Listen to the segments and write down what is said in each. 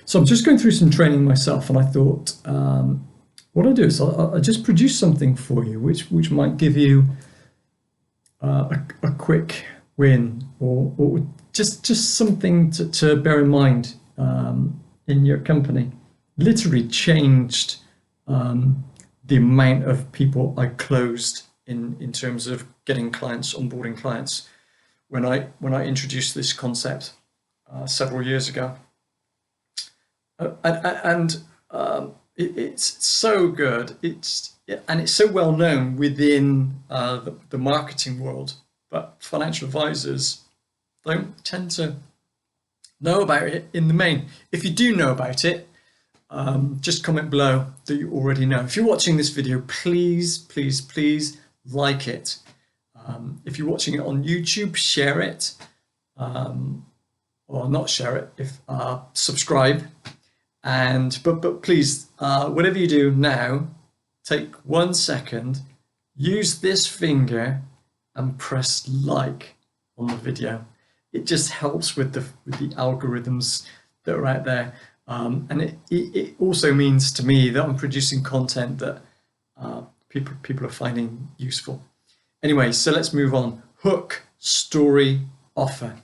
So I'm just going through some training myself, and I thought, what I'll do is I'll just produce something for you, which might give you a quick win, or just something to bear in mind in your company. Literally changed the amount of people I closed in terms of getting clients, onboarding clients, when I introduced this concept several years ago. It's so good. It's so well known within the marketing world, but financial advisors don't tend to know about it in the main. If you do know about it, just comment below that you already know. If you're watching this video, please like it. If you're watching it on YouTube, share it, or not share it. If subscribe, but please, whatever you do now, take 1 second, use this finger, and press like on the video. It just helps with the algorithms that are out there, and it also means to me that I'm producing content that people are finding useful. Anyway, so let's move on. Hook, story, offer.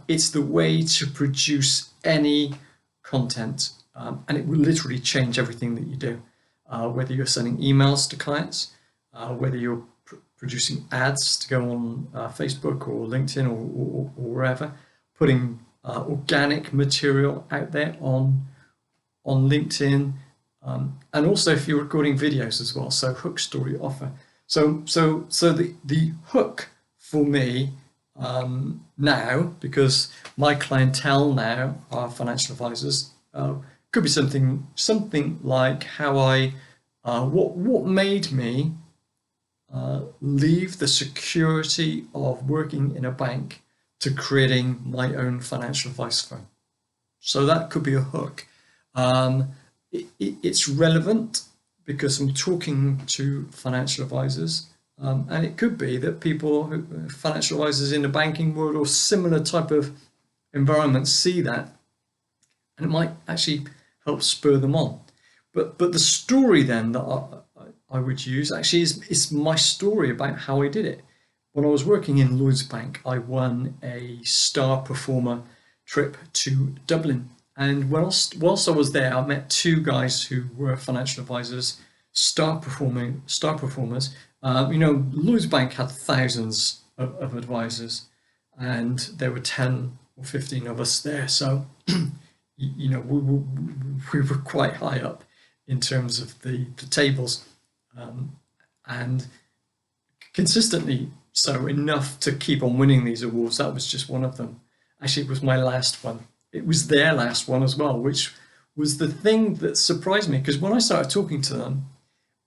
It's the way to produce any content, and it will literally change everything that you do. Whether you're sending emails to clients, whether you're producing ads to go on Facebook or LinkedIn or wherever, putting organic material out there on LinkedIn, and also if you're recording videos as well. So hook, story, offer. So the hook for me now, because my clientele now are financial advisors, could be something like how what made me leave the security of working in a bank to creating my own financial advice firm. So that could be a hook. It's relevant because I'm talking to financial advisors, and it could be that financial advisors in the banking world or similar type of environments see that, and it might actually help spur them on. But the story then that I would use actually is my story about how I did it. When I was working in Lloyds Bank, I won a star performer trip to Dublin. And whilst I was there, I met 2 guys who were financial advisors, star performers. Lloyds Bank had thousands of advisors, and there were 10 or 15 of us there. So, we were quite high up in terms of the tables, and consistently so, enough to keep on winning these awards. That was just one of them. Actually, it was my last one. It was their last one as well, which was the thing that surprised me, because when I started talking to them,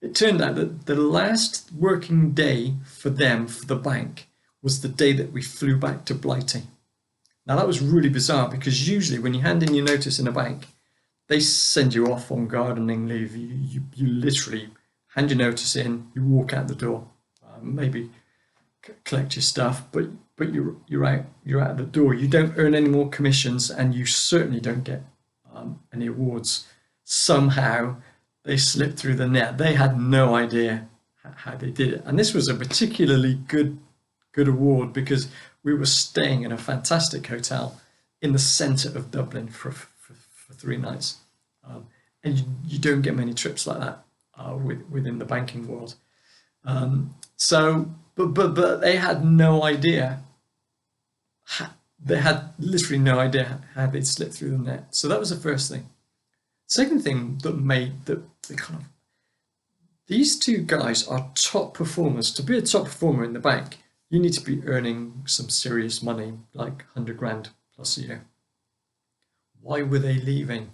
it turned out that the last working day for them, for the bank, was the day that we flew back to Blighty. Now that was really bizarre, because usually when you hand in your notice in a bank, they send you off on gardening leave. You literally hand your notice in, you walk out the door, maybe collect your stuff, but you're out the door. You don't earn any more commissions, and you certainly don't get any awards. Somehow they slipped through the net. They had no idea how they did it, and this was a particularly good award because we were staying in a fantastic hotel in the centre of Dublin for 3 nights, and you don't get many trips like that within the banking world. But they had no idea. They had literally no idea how they'd slipped through the net. So that was the first thing. Second thing that made these 2 guys are top performers. To be a top performer in the bank, you need to be earning some serious money, like 100 grand plus a year. Why were they leaving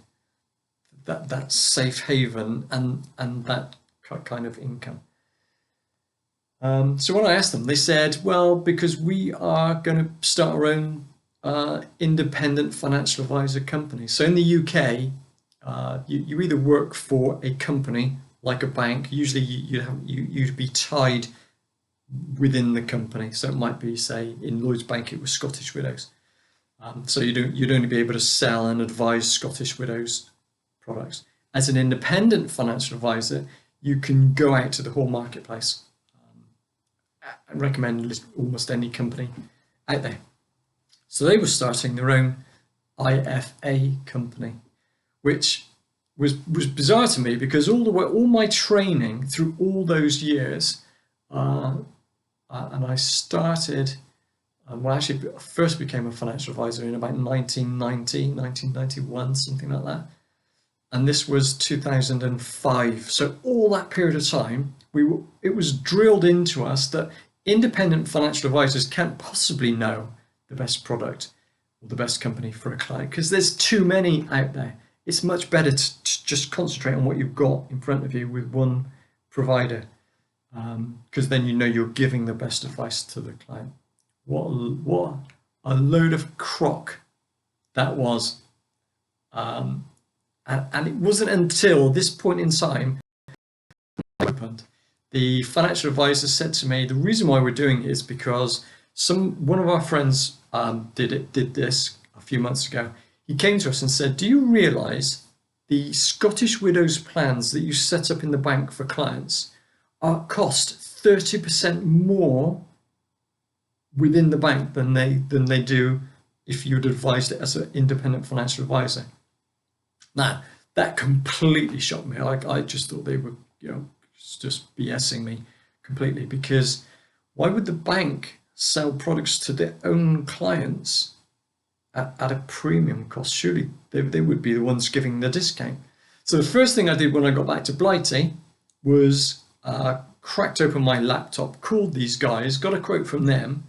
that safe haven and that kind of income? So when I asked them, they said, well, because we are going to start our own independent financial advisor company. So in the UK, you either work for a company like a bank. Usually you'd be tied within the company. So it might be, say, in Lloyds Bank, it was Scottish Widows. So you'd only be able to sell and advise Scottish widows products. As an independent financial advisor, you can go out to the whole marketplace. I recommend almost any company out there. So they were starting their own IFA company, which was bizarre to me because all my training through all those years, and I started, well, actually first became a financial advisor in about 1990, 1991, something like that. And this was 2005. So all that period of time, it was drilled into us that independent financial advisors can't possibly know the best product or the best company for a client because there's too many out there. It's much better to just concentrate on what you've got in front of you with one provider, because then you know you're giving the best advice to the client. What a load of crock that was. And it wasn't until this point in time opened. The financial advisor said to me, the reason why we're doing it is because one of our friends did this a few months ago. He came to us and said, do you realise the Scottish Widows plans that you set up in the bank for clients cost 30% more within the bank than they do if you'd advised it as an independent financial advisor? Now, that completely shocked me. I just thought they were, just BSing me completely, because why would the bank sell products to their own clients at a premium cost? Surely they would be the ones giving the discount. So the first thing I did when I got back to Blighty was cracked open my laptop, called these guys, got a quote from them,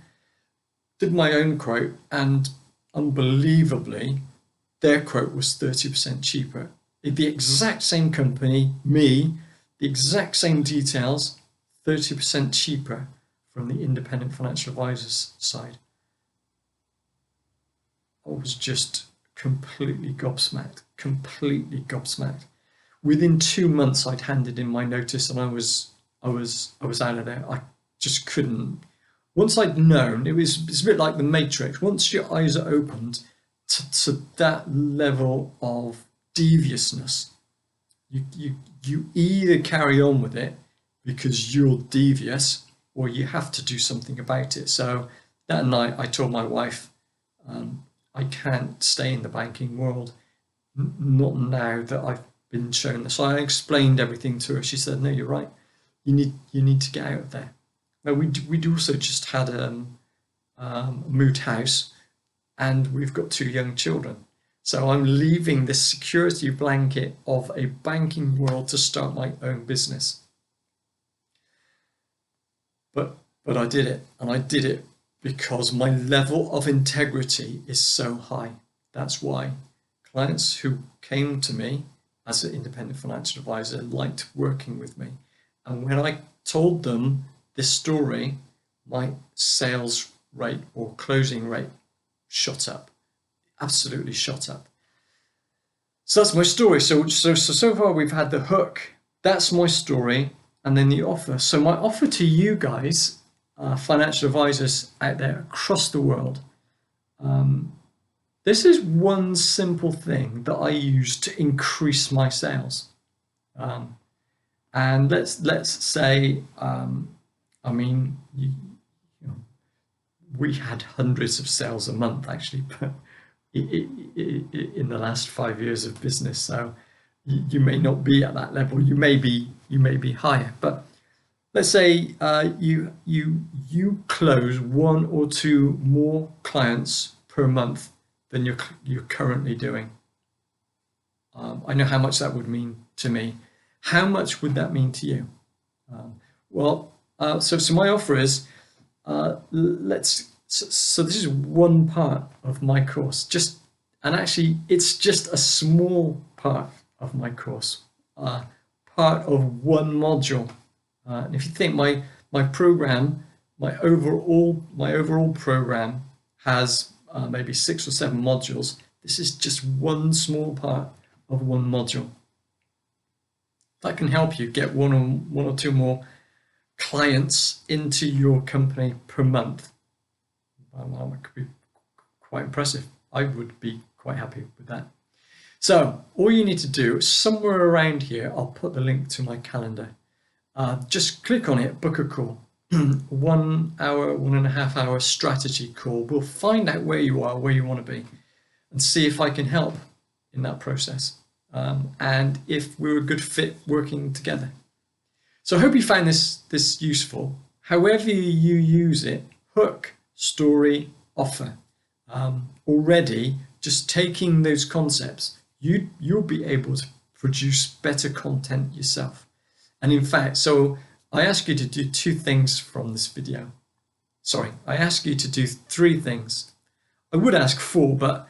did my own quote, and unbelievably, their quote was 30% cheaper. The exact same company, the exact same details, 30% cheaper from the independent financial advisors side. I was just completely gobsmacked. Within 2 months, I'd handed in my notice and I was out of there. I just couldn't. Once I'd known, it's a bit like the Matrix. Once your eyes are opened to that level of deviousness, you either carry on with it because you're devious, or you have to do something about it. So that night I told my wife, I can't stay in the banking world, not now that I've been shown this. So I explained everything to her. She said, no, you're right. You need to get out of there. Now, we'd also just had moved house, and we've got 2 young children. So I'm leaving this security blanket of a banking world to start my own business. But I did it, and I did it because my level of integrity is so high. That's why clients who came to me as an independent financial advisor liked working with me. And when I told them this story, my sales rate or closing rate shot up, absolutely shot up. So that's my story. So far we've had the hook. That's my story, and then the offer. So my offer to you guys, financial advisors out there across the world, this is one simple thing that I use to increase my sales. And let's say, we had hundreds of sales a month actually, but in the last 5 years of business. So you may not be at that level. You may be higher, but let's say you close 1 or 2 more clients per month than you're currently doing. I know how much that would mean to me. How much would that mean to you? So my offer is, so this is one part of my course, it's just a small part of my course, part of one module. And if you think my program, my overall program has maybe 6 or 7 modules, this is just one small part of one module. That can help you get one or two more clients into your company per month. That could be quite impressive. I would be quite happy with that. So all you need to do, somewhere around here, I'll put the link to my calendar. Just click on it, book a call. 1 hour, 1.5 hour strategy call. We'll find out where you are, where you want to be, and see if I can help in that process. And if we're a good fit working together. So I hope you found this useful. However you use it, hook, story, offer. Already, just taking those concepts, you'll be able to produce better content yourself. And in fact, so I ask you to do 2 things from this video. Sorry, I ask you to do 3 things. I would ask 4, but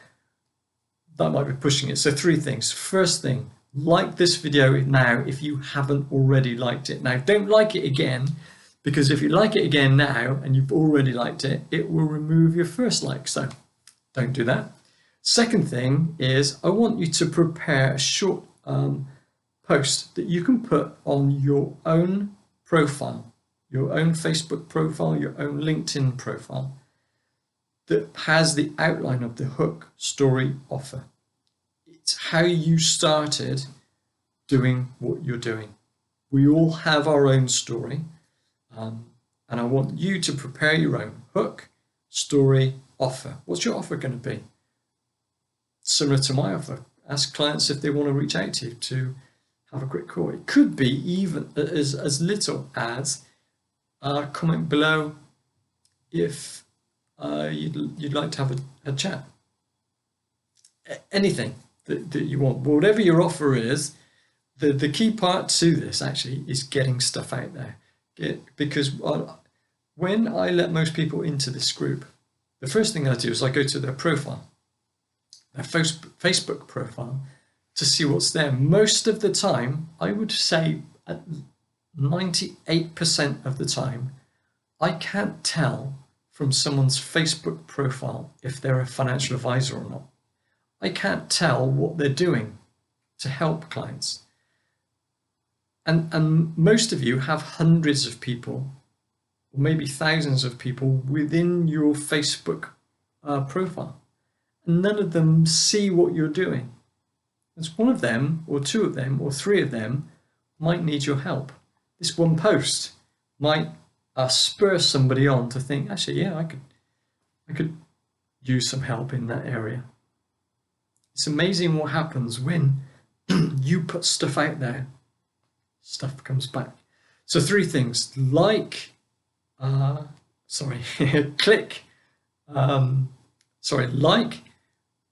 that might be pushing it. So 3 things. First thing, like this video now if you haven't already liked it. Now, don't like it again, because if you like it again now and you've already liked it, it will remove your first like. So don't do that. Second thing is I want you to prepare a short post that you can put on your own profile, your own Facebook profile, your own LinkedIn profile, that has the outline of the hook, story, offer. It's how you started doing what you're doing. We all have our own story, and I want you to prepare your own hook, story, offer. What's your offer going to be? Similar to my offer. Ask clients if they want to reach out to you to have a quick call. It could be even as little as comment below if you'd like to have a chat. Anything that you want, whatever your offer is. The key part to this actually is getting stuff out there. Because when I let most people into this group, the first thing I do is I go to their profile, their Facebook profile, to see what's there. Most of the time, I would say at 98% of the time, I can't tell from someone's Facebook profile if they're a financial advisor or not. I can't tell what they're doing to help clients. And most of you have hundreds of people, or maybe thousands of people within your Facebook profile. And none of them see what you're doing. As one of them, or 2 of them, or 3 of them might need your help. This one post might spur somebody on to think, actually, yeah, I could use some help in that area. It's amazing what happens when you put stuff out there. Stuff comes back. So 3 things: like, click, like,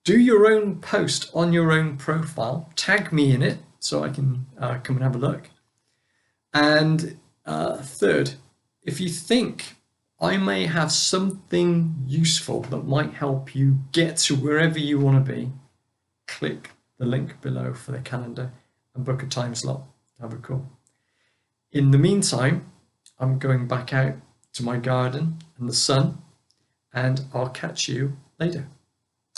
do your own post on your own profile, tag me in it so I can come and have a look. And 3rd, if you think I may have something useful that might help you get to wherever you want to be, click the link below for the calendar and book a time slot to have a call. In the meantime, I'm going back out to my garden and the sun, and I'll catch you later.